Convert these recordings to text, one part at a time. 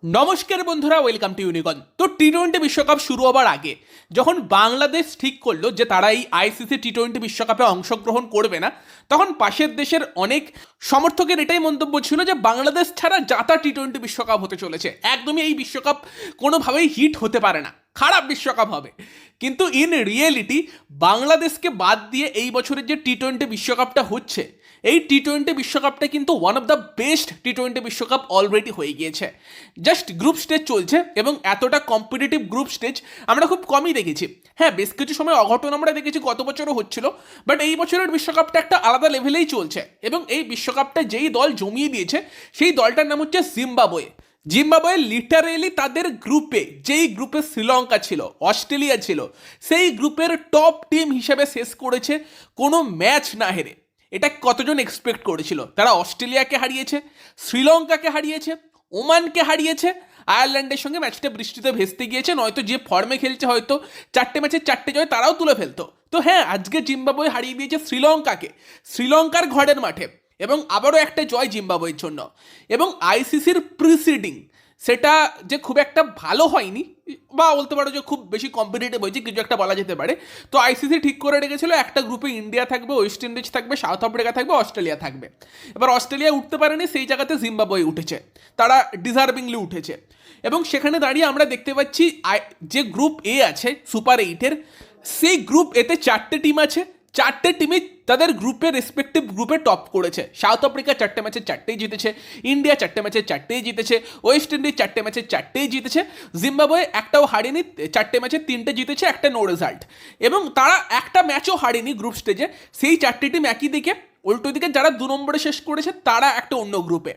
নমস্কার বন্ধুরা, welcome to ইউনিকন। তো টি-20 বিশ্বকাপ শুরু হবার আগে যখন বাংলাদেশ ঠিক করলো যে তারা এই আইসিসি টি-20 বিশ্বকাপে অংশগ্রহণ করবে না, তখন পাশের দেশের অনেক সমর্থকের এটাই মন্তব্য ছিল যে বাংলাদেশ ছাড়া যাতা টি-20 বিশ্বকাপ হতে চলেছে, একদমই এই বিশ্বকাপ কোনোভাবেই হিট হতে পারে না, খারাপ বিশ্বকাপ হবে। কিন্তু ইন রিয়েলিটি বাংলাদেশকে বাদ দিয়ে এই বছরের যে টি-20 বিশ্বকাপটা হচ্ছে, এই টি-20 বিশ্বকাপটা কিন্তু ওয়ান অফ দ্য বেস্ট টি-20 বিশ্বকাপ অলরেডি হয়ে গিয়েছে। জাস্ট গ্রুপ স্টেজ চলছে এবং এতটা কম্পিটিটিভ গ্রুপ স্টেজ আমরা খুব কমই দেখেছি। হ্যাঁ, বেশ কিছু সময় অঘটন আমরা দেখেছি, গত বছরও হচ্ছিল, বাট এই বছরের বিশ্বকাপটা একটা আলাদা লেভেলেই চলছে। এবং এই বিশ্বকাপটা যেই দল জমিয়ে দিয়েছে সেই দলটার নাম হচ্ছে জিম্বাবুয়ে। জিম্বাবুয়ে লিটারেলি তাদের গ্রুপে, যেই গ্রুপে শ্রীলঙ্কা ছিল, অস্ট্রেলিয়া ছিল, সেই গ্রুপের টপ টিম হিসেবে শেষ করেছে কোনো ম্যাচ না হেরে। এটা কতজন এক্সপেক্ট করেছিল? তারা অস্ট্রেলিয়াকে হারিয়েছে, শ্রীলঙ্কাকে হারিয়েছে, ওমানকে হারিয়েছে, আয়ারল্যান্ডের সঙ্গে ম্যাচটা বৃষ্টিতে ভেস্তে গিয়েছে, নয়তো যে ফর্মে খেলছে হয়তো 4টে ম্যাচে 4টে জয় তারাও তুলে ফেলতো। তো হ্যাঁ, আজকে জিম্বাবুয়ে হারিয়ে দিয়েছে শ্রীলঙ্কাকে, শ্রীলঙ্কার ঘরের মাঠে, এবং আবারও একটা জয় জিম্বাবুয়ের জন্য। এবং আইসিসির প্রিসিডিং সেটা যে খুব একটা ভালো হয়নি, বা বলতে পারো যে খুব বেশি কম্পিটিটিভ হয়েছে, কিছু একটা বলা যেতে পারে। তো আইসিসি ঠিক করে রেখেছিল একটা গ্রুপে ইন্ডিয়া থাকবে, ওয়েস্ট ইন্ডিজ থাকবে, সাউথ আফ্রিকা থাকবে, অস্ট্রেলিয়া থাকবে। এবার অস্ট্রেলিয়া উঠতে পারেনি, সেই জায়গাতে জিম্বাবুয়ে উঠেছে, তারা ডিজার্ভিংলি উঠেছে। এবং সেখানে দাঁড়িয়ে আমরা দেখতে পাচ্ছি যে গ্রুপ এ আছে সুপার 8-এর, সেই গ্রুপ এতে 4টে টিম আছে, 4টে টিমই তাদের গ্রুপে রেসপেক্টিভ গ্রুপে টপ করেছে। সাউথ আফ্রিকা 4টে ম্যাচে 4টেই জিতেছে, ইন্ডিয়া 4টে ম্যাচে 4টেই জিতেছে, ওয়েস্ট ইন্ডিজ 4টে ম্যাচে 4টেই জিতেছে, জিম্বাবুয়ে একটাও হারেনি, 4টে ম্যাচে 3টে জিতেছে, একটা নো রেজাল্ট। এবং তারা একটা ম্যাচও হারেনি গ্রুপ স্টেজে। সেই 4টে টিম একই দিকে, উল্টো দিকে যারা 2 নম্বরে শেষ করেছে তারা একটা অন্য গ্রুপে।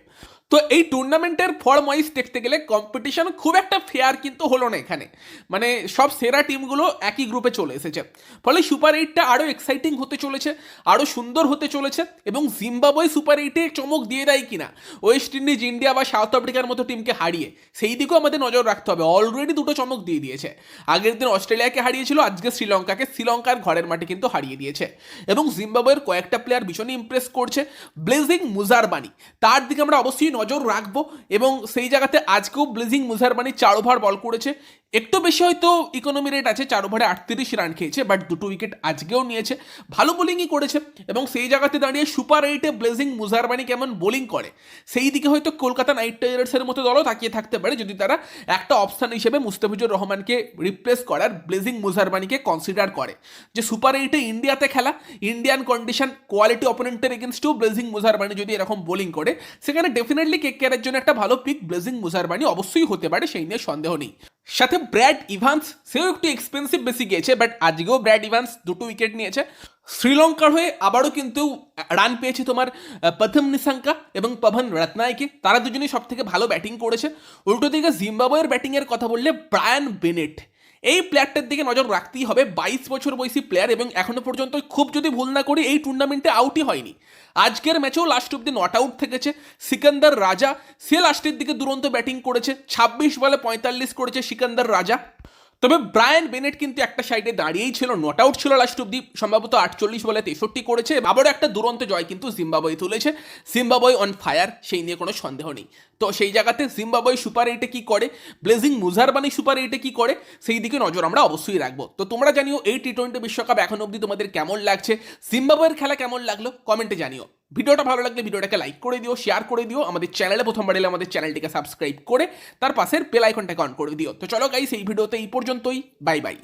তো এই টুর্নামেন্টের ফর্ম ওয়াইজ দেখতে গেলে কম্পিটিশন খুব একটা ফেয়ার কিন্তু হলো না এখানে, মানে সব সেরা টিমগুলো একই গ্রুপে চলে এসেছে। ফলে সুপার 8টা আরও এক্সাইটিং হতে চলেছে, আরও সুন্দর হতে চলেছে। এবং জিম্বাবুয়ে সুপার 8-এ চমক দিয়ে দেয় কিনা ওয়েস্ট ইন্ডিজ, ইন্ডিয়া বা সাউথ আফ্রিকার মতো টিমকে হারিয়ে, সেই দিকেও আমাদের নজর রাখতে হবে। অলরেডি 2টো চমক দিয়ে দিয়েছে, আগের দিন অস্ট্রেলিয়াকে হারিয়েছিল, আজকে শ্রীলঙ্কাকে, শ্রীলঙ্কার ঘরের মাঠে কিন্তু হারিয়ে দিয়েছে। এবং জিম্বাবুয়ের কয়েকটা প্লেয়ার ভীষণই ইমপ্রেস করছে। ব্লেজিং মুজারবানি, তার দিকে আমরা অবশ্যই নজর রাখবো। এবং সেই জায়গাতে আজকেও ব্লেজিং মুজারবানি 4 ওভার বল করেছে, একটু বেশি হয়তো ইকোনমি রেট আছে, 4 ওভারে 38 রান খেয়েছে, বাট 2টো উইকেট আজকেও নিয়েছে, ভালো বোলিংই করেছে। এবং সেই জায়গাতে দাঁড়িয়ে সুপার 8-এ ব্লেজিং মুজারবানি কেমন বোলিং করে, সেই দিকে হয়তো কলকাতা নাইট রাইডার্সের মতো দলও তাকিয়ে থাকতে পারে, যদি তারা একটা অপশান হিসেবে মুস্তাফিজুর রহমানকে রিপ্লেস করার ব্লেজিং মুজারবানিকে কনসিডার করে। যে সুপার 8-এ ইন্ডিয়াতে খেলা, ইন্ডিয়ান কন্ডিশন, কোয়ালিটি অপোনেন্টের এগেনস্টেও ব্লেজিং মুজারবানি যদি এরকম বোলিং করে, সেখানে ডেফিনেটলি কেকেআরের জন্য একটা ভালো পিক ব্লেজিং মুজারবানি অবশ্যই হতে পারে, সেই নিয়ে সন্দেহ নেই। সাথে ব্র্যাড ইভান্স, সেও একটু এক্সপেন্সিভ বেশি গিয়েছে, বাট আজকেও ব্র্যাড ইভান্স 2টো উইকেট নিয়েছে। শ্রীলঙ্কার হয়ে আবারও কিন্তু রান পেয়েছে তোমার প্রথম নিশাঙ্কা এবং পবন রত্নায়কে, তারা দুজনেই সব থেকে ভালো ব্যাটিং করেছে। উল্টো দিকে জিম্বাবুয়ের ব্যাটিংয়ের কথা বললে ব্রায়ান বেনেট, এই প্লেয়ারটার দিকে নজর রাখতেই হবে। 22 বছর বয়সী প্লেয়ার, এবং এখনো পর্যন্ত খুব যদি ভুল না করি এই টুর্নামেন্টে আউটই হয়নি। আজকের ম্যাচেও লাস্ট অব্দি নট আউট থেকেছে। সিকান্দার রাজা, সে লাস্টের দিকে দুরন্ত ব্যাটিং করেছে, 26 বলে 45 করেছে সিকান্দার রাজা। তবে ব্রায়ান বেনেট কিন্তু একটা সাইডে দাঁড়িয়েই ছিল, নট আউট ছিল লাস্ট অব্দি, সম্ভবত 48 বলে 63 করেছে। আবারও একটা দুরন্ত জয় কিন্তু জিম্বাবুয়ে তুলেছে। জিম্বাবুয়ে অন ফায়ার, সেই নিয়ে কোনো সন্দেহ নেই। তো সেই জায়গাতে জিম্বাবুয়ে সুপার 8-এ কি করে, ব্লেজিং মুজারবানি সুপার 8-এ কি করে, সেই দিকে নজর আমরা অবশ্যই রাখবো। তো তোমরা জানিও এই টি-20 বিশ্বকাপ এখন অব্দি তোমাদের কেমন লাগছে, জিম্বাবুয়ের খেলা কেমন লাগলো কমেন্টে জানিও। ভিডিওটা ভালো লাগলে ভিডিওটাকে লাইক করে দিও, শেয়ার করে দিও, আমাদের চ্যানেলে প্রথমবার এলে আমাদের চ্যানেলটিকে সাবস্ক্রাইব করে তার পাশের বেল আইকনটাকে অন করে দিও। তো চলো গাইস, এই ভিডিওতে এই পর্যন্তই, বাই বাই।